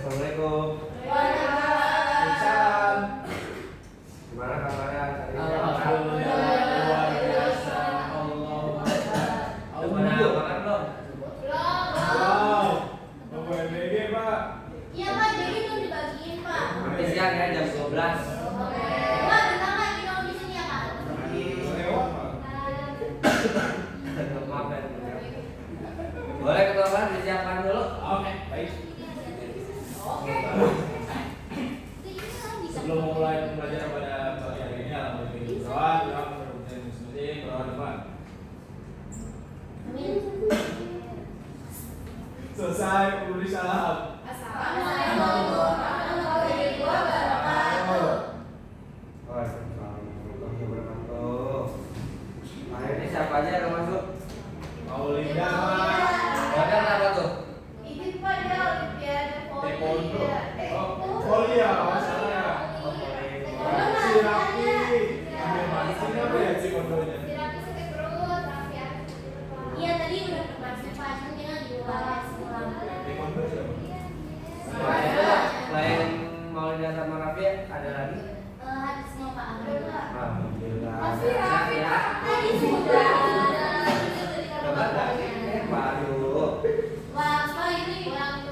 Assalamualaikum. Waalaikumsalam. Gimana kabarnya? Alhamdulillah luar biasa. Allah. Udah pada makan belum? Belum. Mau BG Pak? Iya Pak, jadi belum dibagiin Pak. Nanti siang ya jam 12. Pak, bentar lagi kalau di sini ya Pak. Lewat Pak. Maaf ya. Boleh ketua kelas disiapkan dulu. Oke, baik. Oke. Sebelum mulai pembelajaran pada pagi hari ini, alhamdulillah doa berhubungan muslim doa depan. Selesai memberi salam. Assalamualaikum warahmatullahi wabarakatuh. Waalaikumsalam warahmatullahi wabarakatuh. Nah ini siapa aja yang masuk? Maulinda Pak. Modern apa tuh? Ini Pak dia Olimpiade Taekwondo. Taekwondo. Volley ya, masalah ya. Si Raffi. Ambil mancing apa ya si kondonya? Iya tadi udah bermaksud Pak, cuma dia di luar sekolah. Taekwondo siapa? Selain Maulida sama Raffi ada lagi? Ada semua Pak. Alhamdulillah. Raffi Ya. tadi sudah. Coba tadi baru. Wah, Pak ini yang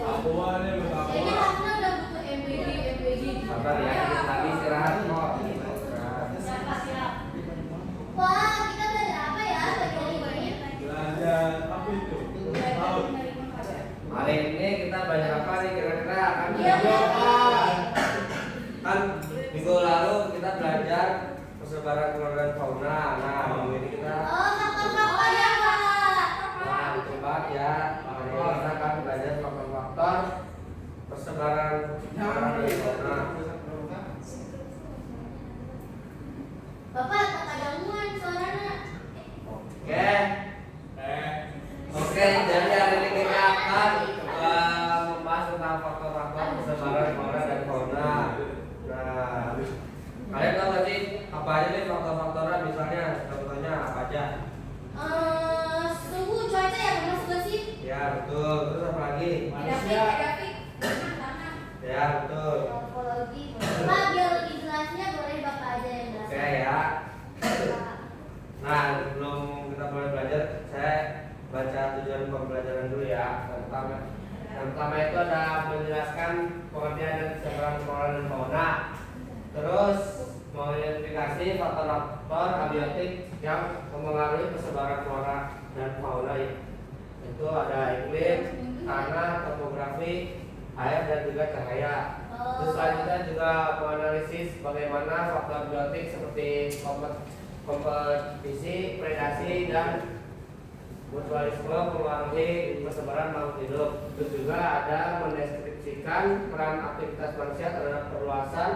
Abuan ya, Mbak kayaknya Abuan. Hafna udah butuh MBG. Sabar ya, dikit lagi istirahat kok. Wah, kita belajar apa ya? Belajar apa itu? Tahu. Hari ini kita belajar apa nih kira-kira akan Iya, kan minggu lalu kita belajar persebaran flora dan fauna. Nah, minggu ini kita Oh, faktor-faktor ya, Pak. nah, coba ya hari ini kita akan belajar faktor-faktor persebaran flora dan fauna. Bapak, tak ada gangguan suaranya. Oke. Oke, jadi hari ini kita akan membahas tentang faktor-faktor persebaran flora dan fauna. Nah, kalian tahu nggak sih apa aja nih faktor-faktornya? Misalnya, contohnya apa aja? Suhu cuaca ya, termasuk nggak sih? Ya betul. Terus apa lagi? Manusia. Ya betul. Morfologi. Pak, biar lebih jelasnya boleh Bapak aja yang Oke jelaskan. ya. Nah, sebelum kita mulai belajar, saya baca tujuan pembelajaran dulu ya. Yang pertama itu ada menjelaskan pengertian dan persebaran flora dan fauna. Terus mengidentifikasi faktor-faktor abiotik yang mempengaruhi persebaran flora dan fauna. Itu ada iklim, tanah, topografi, air dan juga cahaya. Terus selanjutnya juga menganalisis bagaimana faktor biotik seperti kompetisi, predasi, dan mutualisme mempengaruhi persebaran makhluk hidup. Terus juga ada mendeskripsikan peran aktivitas manusia terhadap perluasan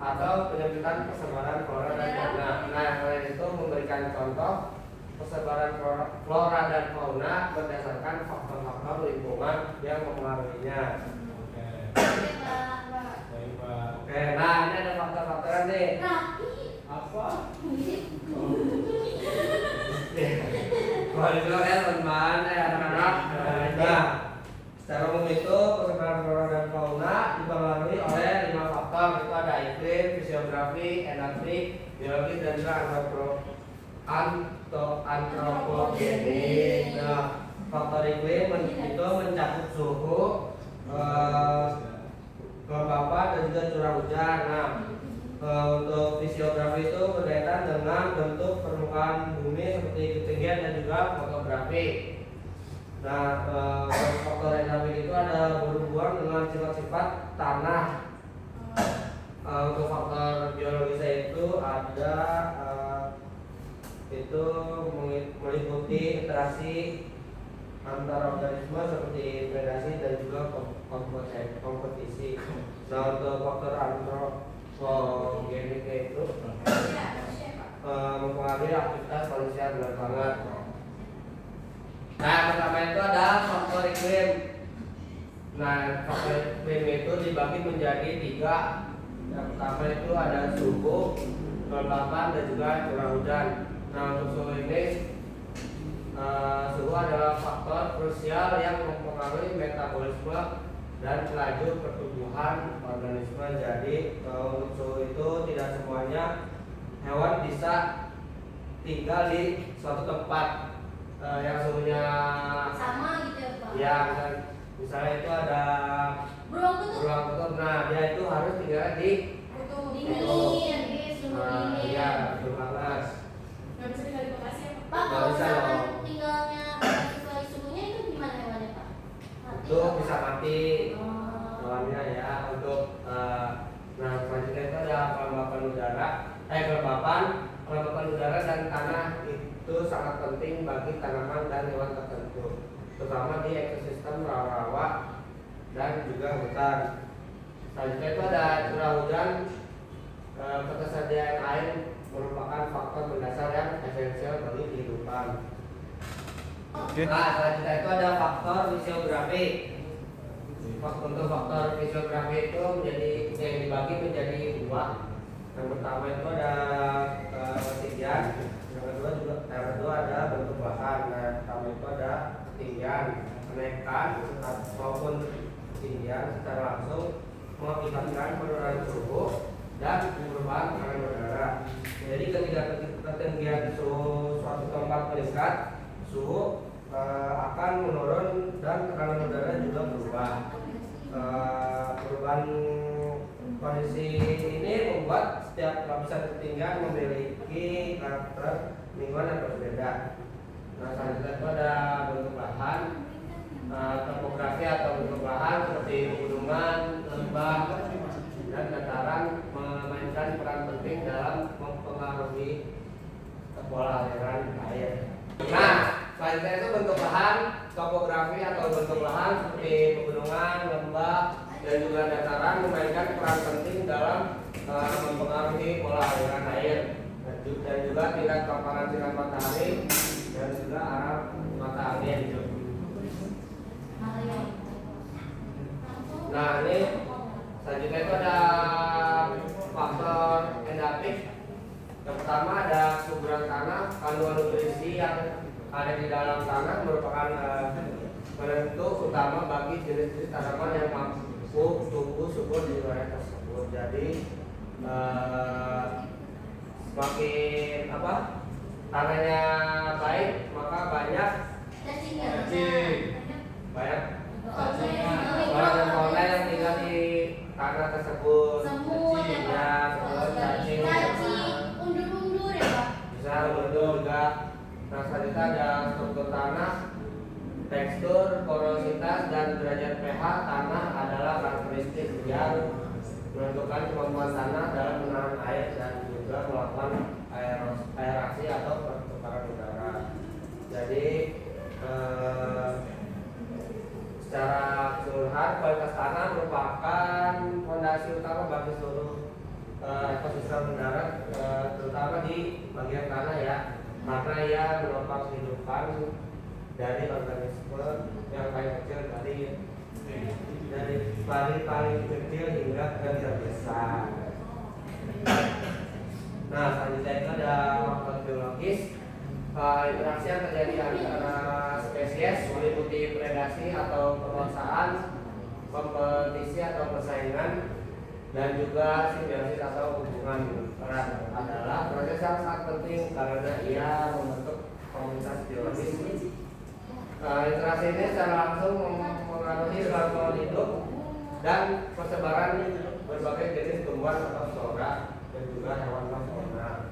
atau penyempitan persebaran flora dan fauna. Nah, selain itu memberikan contoh persebaran flora dan fauna berdasarkan faktor-faktor lingkungan yang mempengaruhinya. Oke. Oke, Pak. Baik Pak. Oke, nah ini ada faktor-faktornya nih. Apa? Kalau dibilang ya teman-teman, anak-anak. Nah, secara umum itu persebaran flora dan fauna dipengaruhi oleh 5 faktor. Itu ada iklim, fisiografi, etnik, biologi, dan juga antropogenik. Nah, faktor iklim itu mencakup suhu, kelembapan, dan juga curah hujan. Nah, untuk fisiografi itu berkaitan dengan bentuk permukaan bumi seperti ketinggian dan juga fotografi. Nah, faktor etnik itu ada berhubungan dengan sifat-sifat tanah. Untuk faktor biologisnya itu ada itu meliputi interaksi antara organisme seperti predasi dan juga kompetisi. Nah, untuk faktor antropogenik itu mempengaruhi aktivitas manusia benar banget. Nah, pertama itu ada faktor iklim. Nah, faktor iklim itu dibagi menjadi 3. Yang pertama itu ada suhu, kelembapan, dan juga curah hujan. Nah, untuk suhu ini suhu adalah faktor krusial yang mempengaruhi metabolisme dan laju pertumbuhan organisme. Jadi untuk suhu itu tidak semuanya hewan bisa tinggal di suatu tempat yang suhunya Sama gitu ya Pak. ya, misalnya itu ada Beruang kutub. beruang kutub, nah dia itu harus tinggal di Dingin, suhu dingin. ya betul banget. Nggak bisa tinggal di Bekasi ya Pak? Pak, Nggak kalau bisa misalkan dong. tinggalnya sesuai suhunya itu gimana hewannya Pak? Mati Itu nggak, bisa Pak? mati Oh. hewannya ya. Untuk nah selanjutnya itu ada kelembapan udara dan tanah. Itu sangat penting bagi tanaman dan hewan tertentu, terutama di ekosistem rawa-rawa dan juga hutan. Selanjutnya itu ada curah hujan. Ketersediaan air merupakan faktor mendasar yang esensial bagi kehidupan. Oke. Nah, selanjutnya itu ada faktor fisiografi. Untuk faktor fisiografi itu yang dibagi menjadi dua. Yang pertama itu ada ketinggian, yang kedua ada bentuk lahan. Nah, yang pertama itu ada ketinggian, kenaikan maupun ketinggian secara langsung mengakibatkan penurunan suhu dan perubahan tekanan udara. Jadi ketika ketinggian suhu suatu tempat meningkat, suhu akan menurun dan tekanan udara juga berubah. Perubahan kondisi ini membuat setiap lapisan ketinggian memiliki karakter lingkungan yang berbeda. Nah, selanjutnya itu ada bentuk lahan. Topografi atau bentuk lahan seperti pegunungan, lembah, dan dataran memainkan peran penting dalam mempengaruhi pola aliran air. Nah, selanjutnya itu bentuk lahan, topografi atau bentuk lahan seperti pegunungan, lembah, dan juga dataran memainkan peran penting dalam mempengaruhi pola aliran air dan juga tingkat paparan sinar matahari dan juga arah mata angin. Nah, ini selanjutnya itu ada faktor endapik. Yang pertama ada suburan tanah. Kandungan nutrisi yang ada di dalam tanah merupakan penentu utama bagi jenis-jenis tanaman yang mampu tumbuh subur di wilayah tersebut. Jadi semakin tanahnya baik, maka banyak banyak orang dan fauna yang tinggal di tanah tersebut. Semut ya Pak. semut, cacing, Undur-undur ya Pak. bisa undur juga. Nah, selanjutnya ada struktur tanah, tekstur, porositas, dan derajat pH tanah adalah karakteristik yang menentukan kemampuan tanah dalam menahan air dan juga melakukan aerasi atau pertukaran udara. Jadi secara keseluruhan kualitas tanah merupakan fondasi utama bagi seluruh ekosistem darat, terutama di bagian tanah ya, karena ia menopang kehidupan dari organisme yang paling kecil dari paling kecil hingga ke terbesar. Nah, selanjutnya itu ada faktor biologis. Interaksi yang terjadi antara spesies meliputi predasi atau penguasaan, kompetisi atau persaingan, dan juga simbiosis atau hubungan erat adalah proses yang sangat penting karena ia membentuk komunitas biologis. Interaksi ini secara langsung mempengaruhi kelangsungan hidup dan persebaran berbagai jenis tumbuhan atau flora dan juga hewan fauna.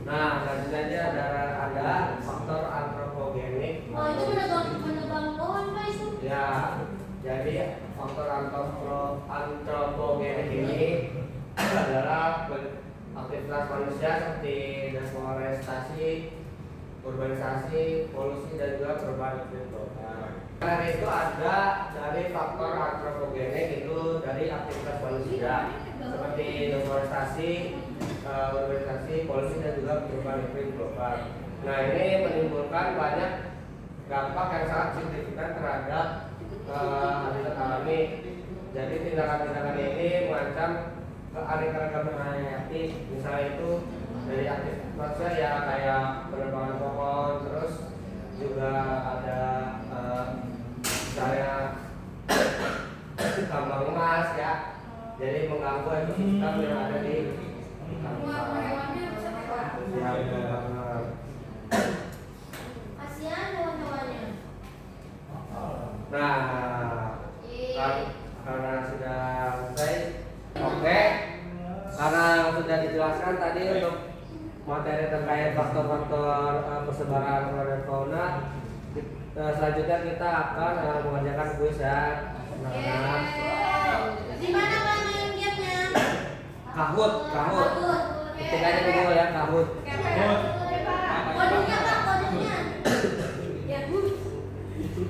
Nah, selanjutnya ada faktor antropogenik. Oh, itu menebang pohon Pak itu. Ya, jadi faktor antropogenik ini adalah aktivitas manusia seperti deforestasi, urbanisasi, polusi, dan juga perubahan iklim global. Karena itu ada dari faktor antropogenik itu dari aktivitas manusia seperti deforestasi, urbanisasi, polusi, dan juga perubahan iklim global. Nah, ini menimbulkan banyak dampak yang sangat signifikan terhadap habitat alami. Jadi tindakan-tindakan ini mengancam keanekaragaman hayati, misalnya itu dari aktivitas manusia ya kayak penebangan pohon, terus juga ada misalnya tambang emas ya, jadi mengganggu ekosistem yang ada di Hewan-hewannya bisa Pak. ya, betul banget. Kasihan hewan-hewannya. Nah, karena sudah selesai, oke. Karena sudah dijelaskan tadi untuk materi terkait faktor-faktor persebaran flora dan fauna, selanjutnya kita akan mengerjakan kuis ya. Nah, Di mana Pak main gamenya? kahut. Ketikanya dulu ya, kahut. Kodenya Pak, kodenya.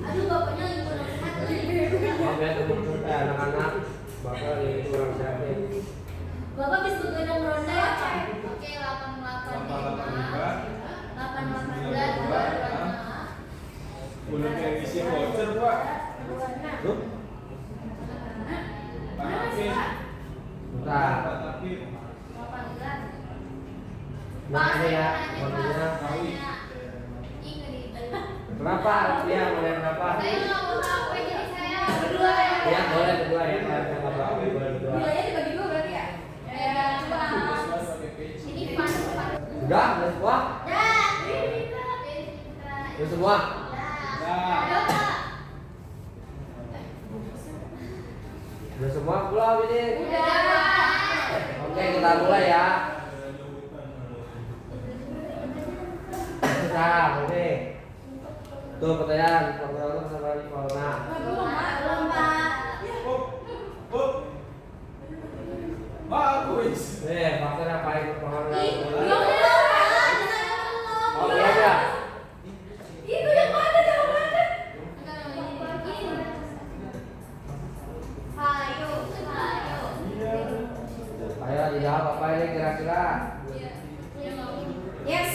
Aduh, bapaknya lagi kurang sehat. Maaf ya teman-teman, anak-anak, bapak lagi kurang sehat nih. Bapak bisa begadang ronda ya Pak? Oke, 882. Udah kayak isi voucher Pak. Tuh, Pak Hakim. bentar. Pak Hakim. Nah ini ya, kodenya. Berapa? Iya, boleh berapa? Saya nggak mau tahu, jadi saya berdua ya. Iya, boleh berdua ya. Saya nggak berapa, boleh berdua. Nilainya dibagi 2 berarti ya? Coba. Ini fun. Udah semua? Dah. Udah semua? Nah, Udah semua belum ini? Udah. Oke, kita mulai ya. Nah, ini. Tuh pertanyaan, faktor sama fauna. Belum Pak. Belum Pak. Pak kuis. Nih, faktor apa yang berpengaruh Ih, dalam belum fauna? belum. Oh, belum ya? Itu yang mana jawabannya? Hayo. Ayo dijawab apa ini kira-kira? Yes.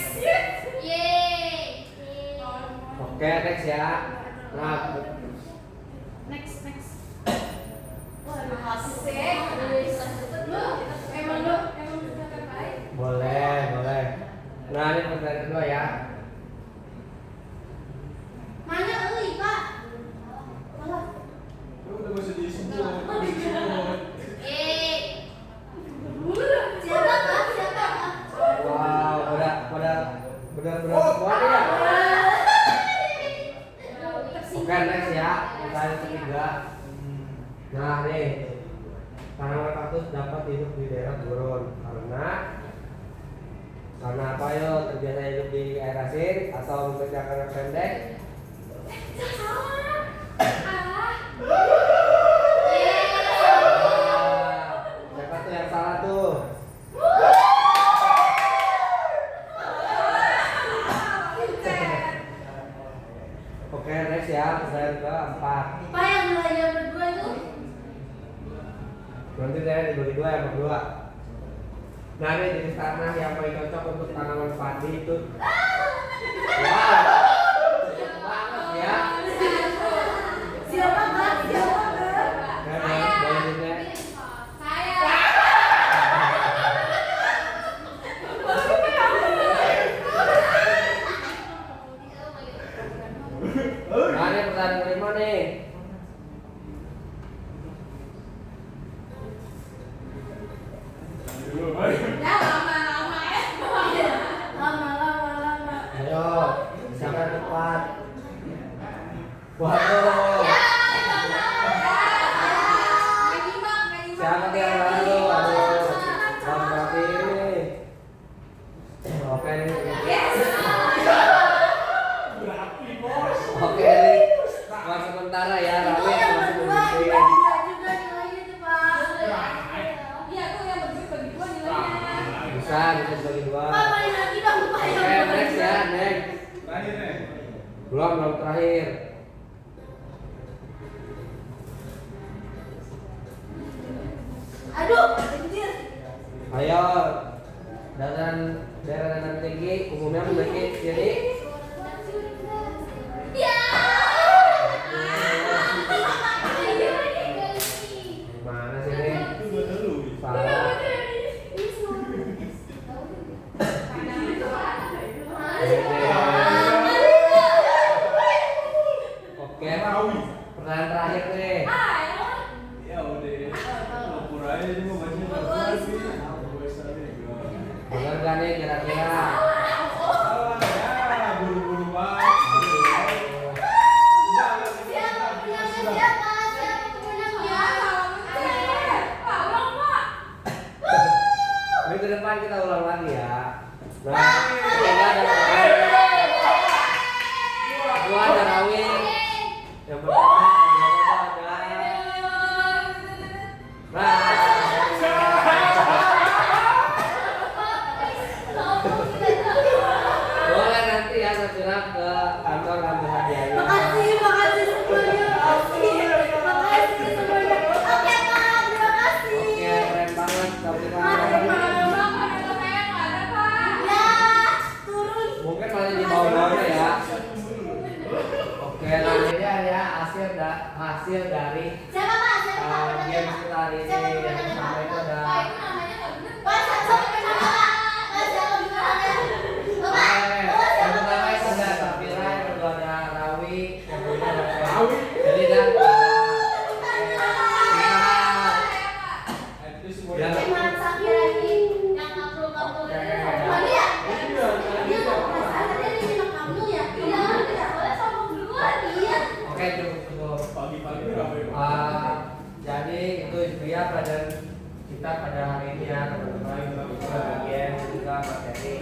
Yeay. Oke, next ya. Nah, Next. Wah, Asik. Lu emang suka terbaik. boleh. Nah, ini pertanyaan kedua ya. mana euy, Pak? Malah. Lu udah bisa disebut. Yeay. Siapa Pak? Wow, benar-benar semua nih ya. Oke, next ya. Pertanyaan ketiga. Nah, nih. Tanaman kaktus dapat hidup di daerah gurun karena apa yo? Terbiasa hidup di air asin atau mengerjakan yang pendek? Siapa tuh yang salah tuh? Oke, next ya. Pertanyaan keempat. Pak yang belajar berdua itu. Nanti saya dibagi dua yang berdua. Nah, ini jenis tanah yang paling cocok untuk tanaman padi itu. Wow, cocok banget ya. Siapa Pak? Nah, boleh juga. Nah, ini pertanyaan kelima nih. Dulu, Pak. Ya lama ya. Lama. Ayo, siapa yang tepat? Waduh, siapa yang lalu? Aduh, Bang Raffi ini. Oke, ini. Berapi, Bos. Oke, ini skor sementara ya. Itu Raffi yang masih berdua memimpin. dibagi dua juga nilainya tuh Pak. Iya tuh yang bagi 2 nilainya. Bisa dibagi dua. Pak paling lagi dong Pak yang Oke, next ya, next. Terakhir nih. Belum terakhir. Aduh, anjir. Ayo, daerah dataran tinggi umumnya memiliki ciri. Ya. Mana sih ini? Itu buat lu. Salah. Oke, pertanyaan terakhir nih. Ya udah. Pura aja ini mau baca lagi. Bener gak nih kira-kira? Salah ya, buru-buru banget. Siapa pemenangnya? Siapa pemenangnya? Minggu depan kita ulang lagi ya. Nah, semoga ada gua ada Rawi. Yang pertama ada boleh nanti ya sesudah ke kantor ambil hadiahnya. Makasih semuanya. Makasih semuanya. Oke Pak, terima kasih. Oke, keren banget tapi Ya, turun. mungkin masih di bawah-bawahnya ya. Oke, nah ini ya hasil dari Siapa Pak? Siapa Pak? game kita hari ini. Siapa Yang pemenangnya? pertama itu ada Pak, siapa pemenangnya Pak? Pak, siapa pemenangnya? Bapak, yang pertama itu ada Safira, yang kedua ada Rawi, yang kedua ada Rawi. Jadi dan yang Emang Safira ini yang ngablu-ngablu itu mana ya? Dia nggak perasaan tadi dia bilang ngablu ya? Iya, tidak boleh sombong duluan. Iya. oke cukup. Pagi-pagi udah Jadi itu dia pelajaran kita pada hari ini ya teman-teman. Kita bagian juga materi.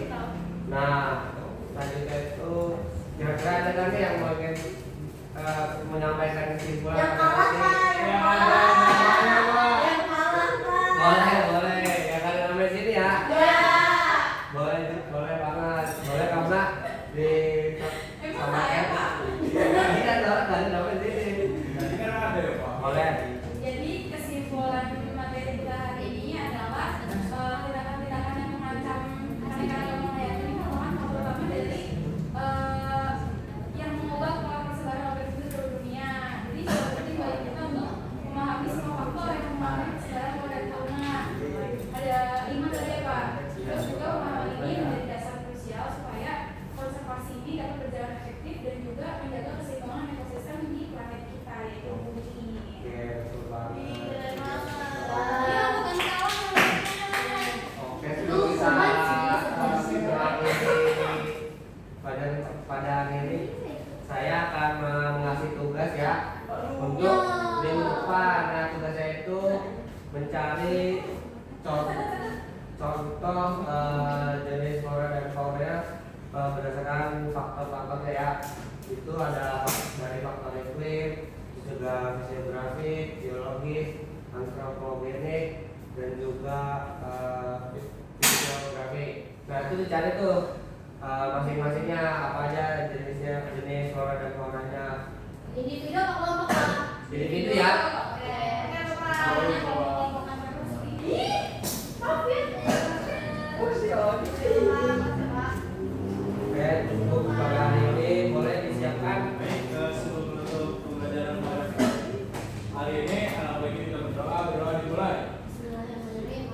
Nah, selanjutnya itu kira-kira ada nanti yang mau menyampaikan kesimpulan Yang pada kalah hari Pak, ini? yang kalah. Yang kalah Pak. Boleh ya kalian sampai sini ya. Ya. Boleh banget. Boleh karena di sama Emma. Ini kan dari sampai sini. Tadi kan ada ya Pak. Boleh. Jadi kesimpulan materi kita hari ini adalah tindakan-tindakan yang mengancam mereka yang melayani merupakan hal pertama dari yang mengubah pola persebaran organisme di seluruh dunia. Jadi sangat penting bagi kita untuk memahami semua faktor yang mempengaruhi persebaran pada fauna. Ada 5 tadi ya Pak. Terus juga pemahaman ini menjadi dasar krusial supaya konservasi ini dapat berjalan efektif dan juga menjaga keseimbangan ekosistem di planet kita yaitu bumi. Oke, betul banget. Iya, bukan kalah namanya. Oke, sudah bisa pada hari ini saya akan mengasih tugas ya untuk minggu depan. Nah, tugasnya itu mencari contoh jenis flora dan fauna berdasarkan faktor-faktornya ya. Itu ada dari faktor iklim, juga fisiografi, biologis, antropogenik, dan juga fisiografi. Nah itu dicari tuh masing-masingnya apa aja jenis flora dan faunanya. Individu apa kelompok Pak? Individu ya. Oke. Maaf ya. Oke, cukup pada hari ini boleh disiapkan. Baik, sebelum menutup pembelajaran pada hari ini, anak baik kita berdoa dimulai. Bismillahirrahmanirrahim.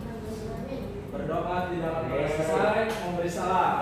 Berdoa tidak akan selesai, memberi salam.